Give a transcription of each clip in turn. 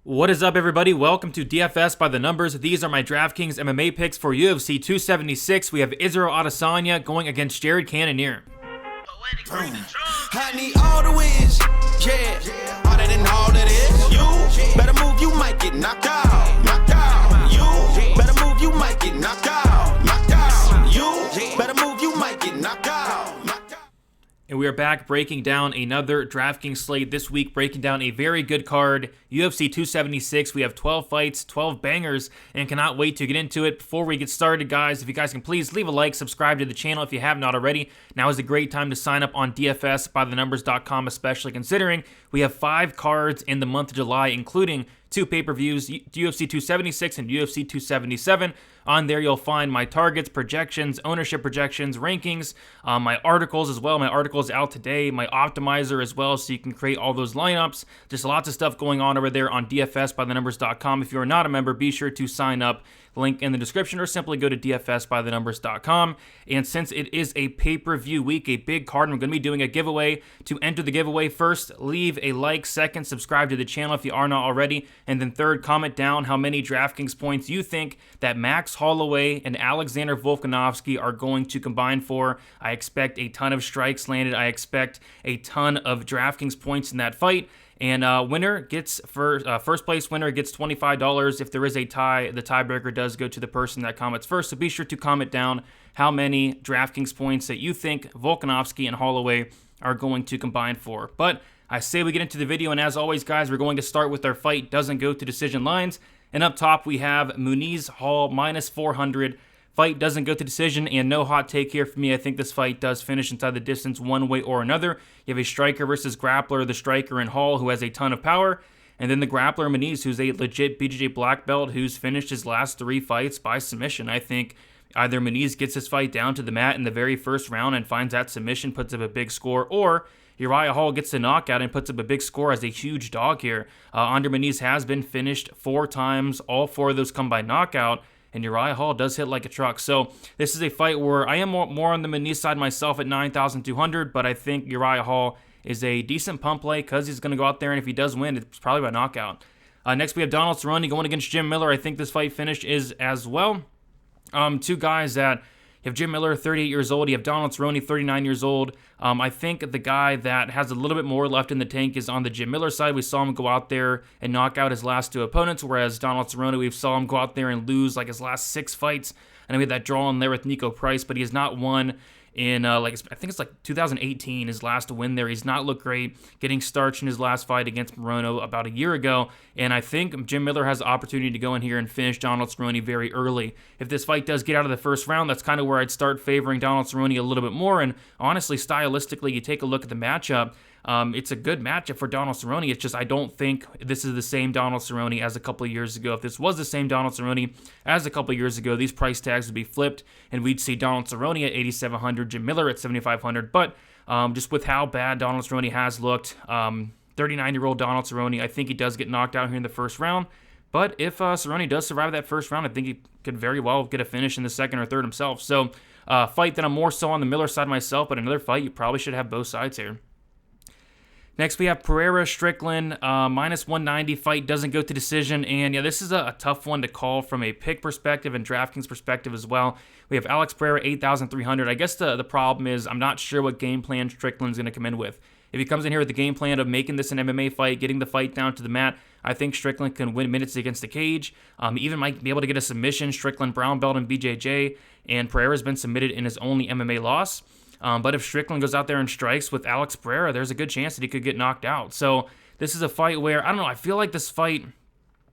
What is up, everybody? Welcome to DFS by the Numbers. These are my Draftkings MMA picks for UFC 276. We have Israel Adesanya going against Jared Cannonier. I need all the wins, yeah. Harder than all that is. You better move, you might get knocked out. Knocked out. You better move, you might get knocked out. Knocked out. You better move, you might get knocked out. Knocked out. And we are back breaking down another DraftKings slate this week, breaking down a very good card, UFC 276. We have 12 fights, 12 bangers, and cannot wait to get into it. Before we get started, guys, if you guys can please leave a like, subscribe to the channel if you have not already. Now is a great time to sign up on DFSbythenumbers.com, especially considering we have 5 cards in the month of July, including 2 pay-per-views, UFC 276 and UFC 277. On there, you'll find my targets, projections, ownership projections, rankings, my articles as well. My article is out today, my optimizer as well, so you can create all those lineups. Just lots of stuff going on over there on DFSbythenumbers.com. If you are not a member, be sure to sign up. Link in the description, or simply go to DFSbythenumbers.com. And since it is a pay-per-view week, a big card, I'm going to be doing a giveaway. To enter the giveaway, first, leave a like. Second, subscribe to the channel if you are not already. And then third, comment down how many DraftKings points you think that Max Holloway and Alexander Volkanovski are going to combine for. I expect a ton of strikes landed. I expect a ton of DraftKings points in that fight. And winner gets first place winner gets $25. If there is a tie, the tiebreaker does go to the person that comments first. So be sure to comment down how many DraftKings points that you think Volkanovski and Holloway are going to combine for. But I say we get into the video, and as always, guys, we're going to start with our fight doesn't go to decision lines. And up top, we have Muniz Hall minus 400. Fight doesn't go to decision, and no hot take here for me. I think this fight does finish inside the distance one way or another. You have a striker versus grappler, the striker in Hall, who has a ton of power, and then the grappler Muniz, who's a legit BJJ black belt, who's finished his last 3 fights by submission. I think either Muniz gets his fight down to the mat in the very first round and finds that submission, puts up a big score, or Uriah Hall gets the knockout and puts up a big score as a huge dog here. Andre Muniz has been finished 4 times. All 4 of those come by knockout. And Uriah Hall does hit like a truck. So this is a fight where I am more on the Muniz side myself at 9,200, but I think Uriah Hall is a decent pump play because he's going to go out there, and if he does win, it's probably by knockout. Next, we have Donald Cerrone going against Jim Miller. I think this fight finish is as well. 2 guys that you have Jim Miller, 38 years old. You have Donald Cerrone, 39 years old. I think the guy that has a little bit more left in the tank is on the Jim Miller side. We saw him go out there and knock out his last 2 opponents, whereas Donald Cerrone, we saw him go out there and lose like his last 6 fights. And we had that draw in there with Nico Price, but he has not won in, I think it's like 2018, his last win there. He's not looked great, getting starched in his last fight against Morono about a year ago. And I think Jim Miller has the opportunity to go in here and finish Donald Cerrone very early. If this fight does get out of the first round, that's kind of where I'd start favoring Donald Cerrone a little bit more. And honestly, stylistically, you take a look at the matchup, it's a good matchup for Donald Cerrone. It's just I don't think this is the same Donald Cerrone as a couple of years ago. If this was the same Donald Cerrone as a couple of years ago, these price tags would be flipped, and we'd see Donald Cerrone at 8,700, Jim Miller at 7,500. But just with how bad Donald Cerrone has looked, 39-year-old Donald Cerrone, I think he does get knocked out here in the first round. But if Cerrone does survive that first round, I think he could very well get a finish in the second or third himself. So fight that I'm more so on the Miller side myself, but another fight you probably should have both sides here. Next, we have Pereira Strickland, minus 190. Fight doesn't go to decision. And yeah, this is a tough one to call from a pick perspective and DraftKings perspective as well. We have Alex Pereira, 8,300. I guess the problem is I'm not sure what game plan Strickland's going to come in with. If he comes in here with the game plan of making this an MMA fight, getting the fight down to the mat, I think Strickland can win minutes against the cage. Even might be able to get a submission. Strickland brown belt in BJJ, and Pereira's been submitted in his only MMA loss. But if Strickland goes out there and strikes with Alex Pereira, there's a good chance that he could get knocked out. So this is a fight where, I don't know, I feel like this fight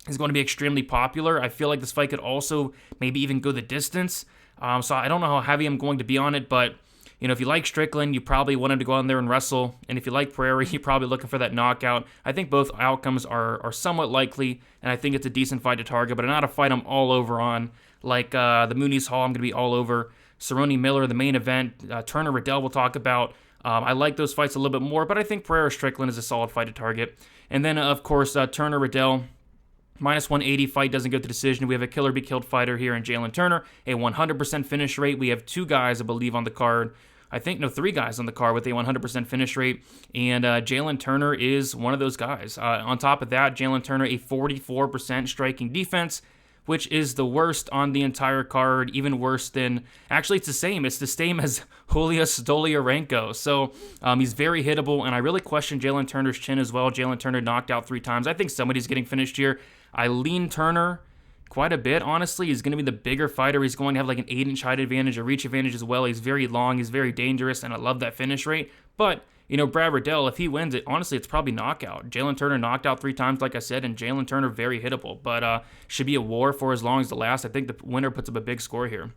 is going to be extremely popular. I feel like this fight could also maybe even go the distance. So I don't know how heavy I'm going to be on it, but you know, if you like Strickland, you probably want him to go out there and wrestle. And if you like Pereira, you're probably looking for that knockout. I think both outcomes are somewhat likely, and I think it's a decent fight to target, but not a fight I'm all over on. Like the Muniz Hall, I'm going to be all over. Cerrone Miller, the main event. Turner Riddell we'll talk about. I like those fights a little bit more, but I think Pereira Strickland is a solid fight to target. And then, of course, Turner Riddell, minus 180, fight doesn't go to decision. We have a killer-be-killed fighter here in Jalen Turner, a 100% finish rate. We have 2 guys, I believe, on the card three guys on the card with a 100% finish rate, and Jalen Turner is one of those guys. On top of that, Jalen Turner, a 44% striking defense, which is the worst on the entire card, even worse than, actually it's the same. It's the same as Julio Stoliarenko. So he's very hittable, and I really question Jalen Turner's chin as well. Jalen Turner knocked out 3 times. I think somebody's getting finished here. I lean Turner quite a bit, honestly. He's going to be the bigger fighter. He's going to have like an 8-inch height advantage, a reach advantage as well. He's very long. He's very dangerous, and I love that finish rate. But Brad Riddell, if he wins it, honestly, it's probably knockout. Jalen Turner knocked out 3 times, like I said, and Jalen Turner very hittable. But should be a war for as long as the last. I think the winner puts up a big score here.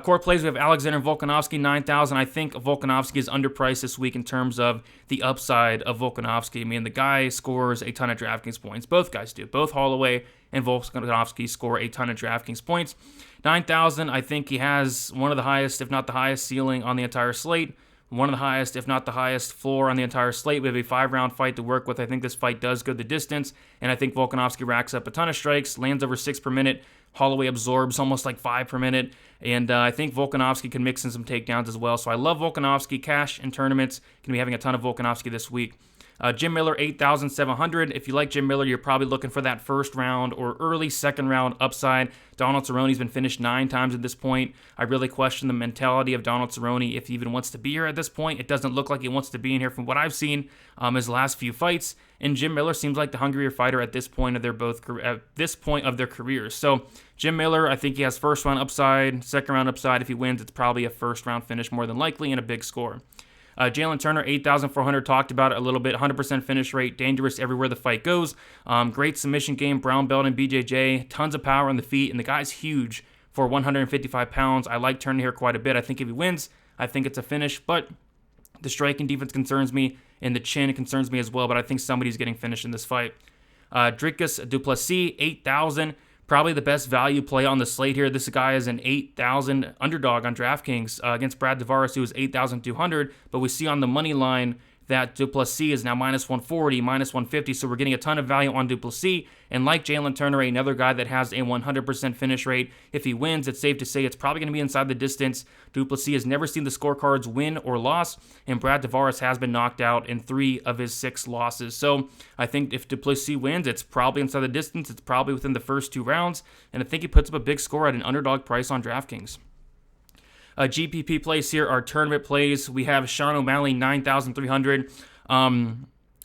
Core plays, we have Alexander Volkanovski, 9,000. I think Volkanovski is underpriced this week in terms of the upside of Volkanovski. I mean, the guy scores a ton of DraftKings points. Both guys do. Both Holloway and Volkanovski score a ton of DraftKings points. 9,000, I think he has one of the highest, if not the highest, ceiling on the entire slate. One of the highest, if not the highest, floor on the entire slate. We have a 5-round fight to work with. I think this fight does go the distance, and I think Volkanovski racks up a ton of strikes, lands over 6 per minute. Holloway absorbs almost like 5 per minute, and I think Volkanovski can mix in some takedowns as well. So I love Volkanovski. Cash in tournaments. Going to be having a ton of Volkanovski this week. Jim Miller, 8,700. If you like Jim Miller, you're probably looking for that first round or early second round upside. Donald Cerrone's been finished 9 times at this point. I really question the mentality of Donald Cerrone if he even wants to be here at this point. It doesn't look like he wants to be in here from what I've seen his last few fights. And Jim Miller seems like the hungrier fighter at this point of their careers. So Jim Miller, I think he has first round upside, second round upside. If he wins, it's probably a first round finish more than likely and a big score. Jalen Turner, 8,400, talked about it a little bit. 100% finish rate, dangerous everywhere the fight goes. Great submission game, brown belt and BJJ. Tons of power on the feet, and the guy's huge for 155 pounds. I like Turner here quite a bit. I think if he wins, I think it's a finish, but the striking defense concerns me, and the chin concerns me as well, but I think somebody's getting finished in this fight. Dricus du Plessis, 8,000. Probably the best value play on the slate here. This guy is an 8,000 underdog on DraftKings against Brad Tavares, who is 8,200. But we see on the money line that du Plessis is now minus 140, minus 150. So we're getting a ton of value on du Plessis. And like Jalen Turner, another guy that has a 100% finish rate. If he wins, it's safe to say it's probably going to be inside the distance. Du Plessis has never seen the scorecards win or loss, and Brad Tavares has been knocked out in 3 of his 6 losses. So I think if du Plessis wins, it's probably inside the distance. It's probably within the first 2 rounds, and I think he puts up a big score at an underdog price on DraftKings. GPP plays here are tournament plays. We have Sean O'Malley, 9,300. I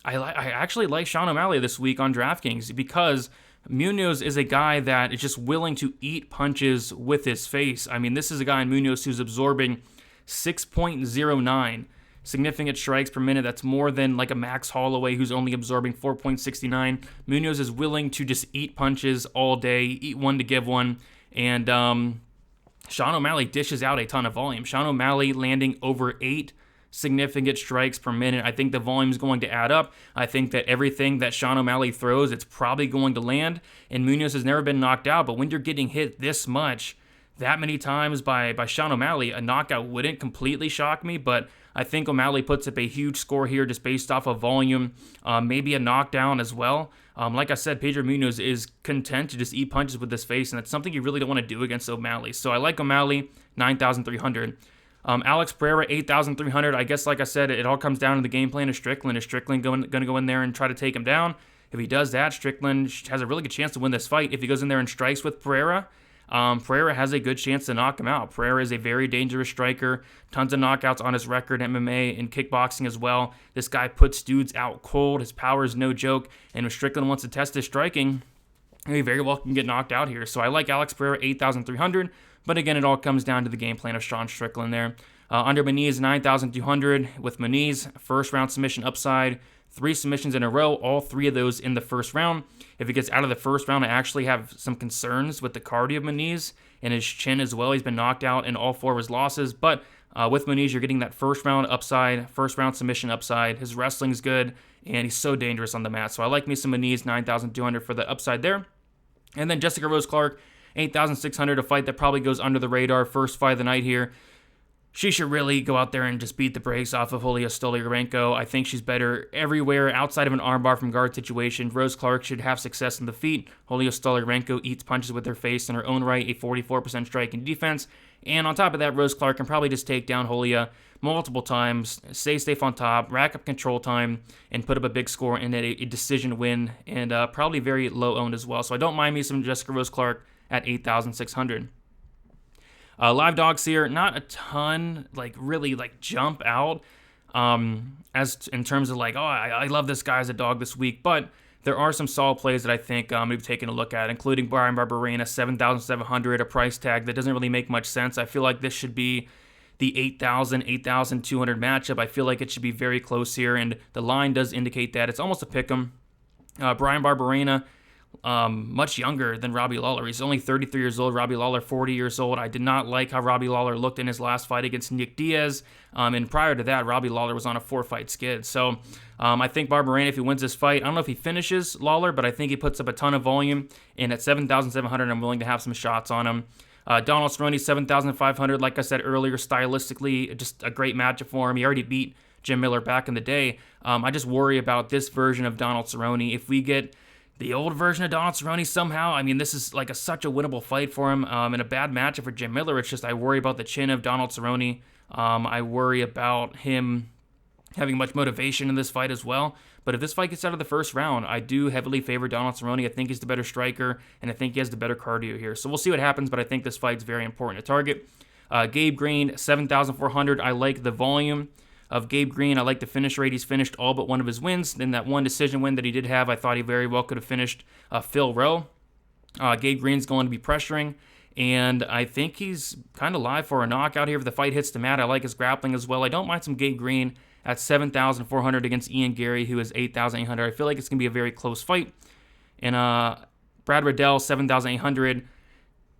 actually like Sean O'Malley this week on DraftKings because Munoz is a guy that is just willing to eat punches with his face. I mean, this is a guy in Munoz who's absorbing 6.09 significant strikes per minute. That's more than like a Max Holloway who's only absorbing 4.69. Munoz is willing to just eat punches all day, eat one to give one, and Sean O'Malley dishes out a ton of volume. Sean O'Malley landing over 8 significant strikes per minute. I think the volume is going to add up. I think that everything that Sean O'Malley throws, it's probably going to land. And Munoz has never been knocked out, but when you're getting hit this much, that many times by Sean O'Malley, a knockout wouldn't completely shock me, but I think O'Malley puts up a huge score here just based off of volume, maybe a knockdown as well. Like I said, Pedro Munoz is content to just eat punches with his face, and that's something you really don't want to do against O'Malley. So I like O'Malley, 9,300. Alex Pereira, 8,300. I guess, like I said, it all comes down to the game plan of Strickland. Is Strickland going to go in there and try to take him down? If he does that, Strickland has a really good chance to win this fight. If he goes in there and strikes with Pereira, Pereira has a good chance to knock him out. Pereira is a very dangerous striker. Tons of knockouts on his record, MMA and kickboxing as well. This guy puts dudes out cold. His power is no joke. And if Strickland wants to test his striking, he very well can get knocked out here. So I like Alex Pereira, 8,300. But again, it all comes down to the game plan of Sean Strickland there. Under Muniz, 9,200. With Muniz, first round submission upside. 3 submissions in a row, all 3 of those in the first round. If he gets out of the first round, I actually have some concerns with the cardio of Muniz and his chin as well. He's been knocked out in all 4 of his losses, but with Muniz, you're getting that first round upside, first round submission upside. His wrestling's good, and he's so dangerous on the mat. So I like me some Muniz, 9,200 for the upside there. And then Jessica Rose Clark, 8,600, a fight that probably goes under the radar. First fight of the night here. she should really go out there and just beat the brakes off of Julia Stoliarenko. I think she's better everywhere outside of an armbar from guard situation. Rose Clark should have success in the feet. Julia Stoliarenko eats punches with her face in her own right, a 44% strike and defense. And on top of that, Rose Clark can probably just take down Julia multiple times, stay safe on top, rack up control time, and put up a big score and a decision win, and probably very low owned as well. So I don't mind me some Jessica Rose Clark at 8,600. Live dogs here, not a ton really jump out as in terms of I love this guy as a dog this week, but there are some solid plays that I think we've taken a look at, including Brian Barberena, 7,700, a price tag that doesn't really make much sense. I feel like this should be the 8,000, 8,200 matchup. I feel like it should be very close here, and the line does indicate that. It's almost a pick'em. Brian Barberena, much younger than Robbie Lawler. He's only 33 years old. Robbie Lawler, 40 years old. I did not like how Robbie Lawler looked in his last fight against Nick Diaz. And prior to that, Robbie Lawler was on a 4-fight skid. So I think Barberena, if he wins this fight, I don't know if he finishes Lawler, but I think he puts up a ton of volume. And at 7,700, I'm willing to have some shots on him. Donald Cerrone, 7,500. Like I said earlier, stylistically, just a great matchup for him. He already beat Jim Miller back in the day. I just worry about this version of Donald Cerrone. If we get the old version of Donald Cerrone somehow, I mean, this is such a winnable fight for him, and a bad matchup for Jim Miller. It's just I worry about the chin of Donald Cerrone. I worry about him having much motivation in this fight as well. But if this fight gets out of the first round, I do heavily favor Donald Cerrone. I think he's the better striker, and I think he has the better cardio here. So we'll see what happens, but I think this fight's very important to target. Gabe Green, 7,400. I like the volume of Gabe Green. I like the finish rate. He's finished all but one of his wins. Then that one decision win that he did have, I thought he very well could have finished Phil Rowe. Gabe Green's going to be pressuring, and I think he's kind of live for a knockout here if the fight hits the mat. I like his grappling as well. I don't mind some Gabe Green at 7,400 against Ian Gary, who is 8,800. I feel like it's going to be a very close fight. And Brad Riddell, 7,800.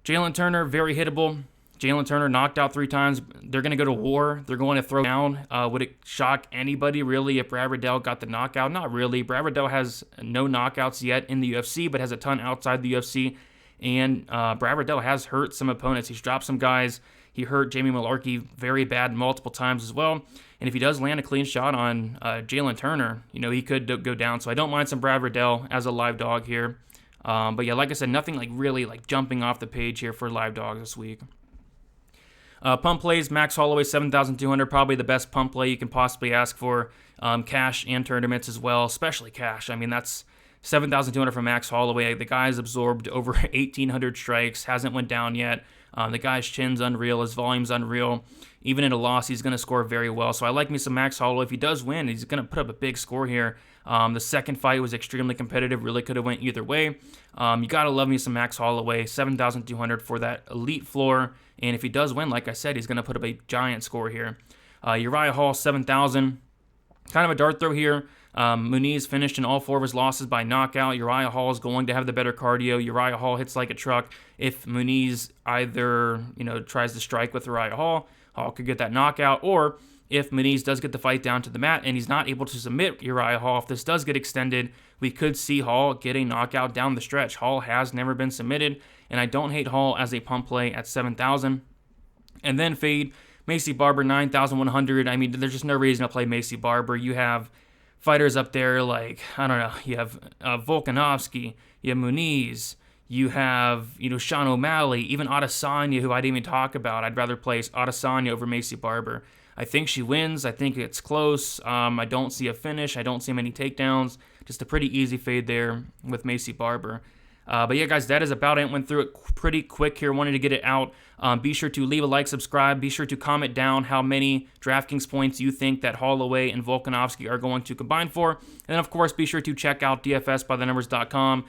Jalen Turner, very hittable. Jalen Turner knocked out 3 times. They're going to go to war. They're going to throw down. Would it shock anybody, really, if Brad Riddell got the knockout? Not really. Brad Riddell has no knockouts yet in the UFC, but has a ton outside the UFC. And Brad Riddell has hurt some opponents. He's dropped some guys. He hurt Jamie Malarkey very bad multiple times as well. And if he does land a clean shot on Jalen Turner, he could go down. So I don't mind some Brad Riddell as a live dog here. But yeah, like I said, nothing really jumping off the page here for live dogs this week. Punt Plays, Max Holloway, 7,200, probably the best punt play you can possibly ask for. Cash and tournaments as well, especially cash. I mean, that's 7,200 for Max Holloway. The guy's absorbed over 1,800 strikes, hasn't went down yet. The guy's chin's unreal, his volume's unreal. Even in a loss, he's going to score very well. So I like me some Max Holloway. If he does win, he's going to put up a big score here. The second fight was extremely competitive, really could have went either way. You got to love me some Max Holloway, 7,200 for that elite floor. And if he does win, like I said, he's going to put up a giant score here. Uriah Hall, 7,000. Kind of a dart throw here. Muniz finished in all 4 of his losses by knockout. Uriah Hall is going to have the better cardio. Uriah Hall hits like a truck. If Muniz either tries to strike with Uriah Hall, Hall could get that knockout. Or if Muniz does get the fight down to the mat and he's not able to submit Uriah Hall, if this does get extended, we could see Hall get a knockout down the stretch. Hall has never been submitted, and I don't hate Hall as a pump play at 7,000. And then fade Macy Barber, 9,100. I mean, there's just no reason to play Macy Barber. You have fighters up there like, I don't know, you have Volkanovski, you have Muniz, you have, Sean O'Malley, even Adesanya, who I didn't even talk about. I'd rather place Adesanya over Macy Barber. I think she wins. I think it's close. I don't see a finish. I don't see many takedowns. Just a pretty easy fade there with Macy Barber. But yeah, guys, that is about it. Went through it pretty quick here. Wanted to get it out. Be sure to leave a like, subscribe. Be sure to comment down how many DraftKings points you think that Holloway and Volkanovski are going to combine for. And then, of course, be sure to check out dfsbythenumbers.com.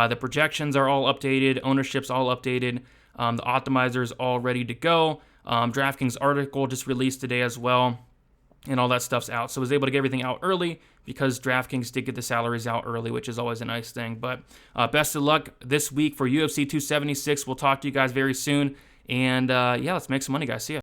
The projections are all updated. Ownership's all updated. The optimizer's all ready to go. DraftKings article just released today as well. And all that stuff's out. So I was able to get everything out early because DraftKings did get the salaries out early, which is always a nice thing. But best of luck this week for UFC 276. We'll talk to you guys very soon. And yeah, let's make some money, guys. See ya.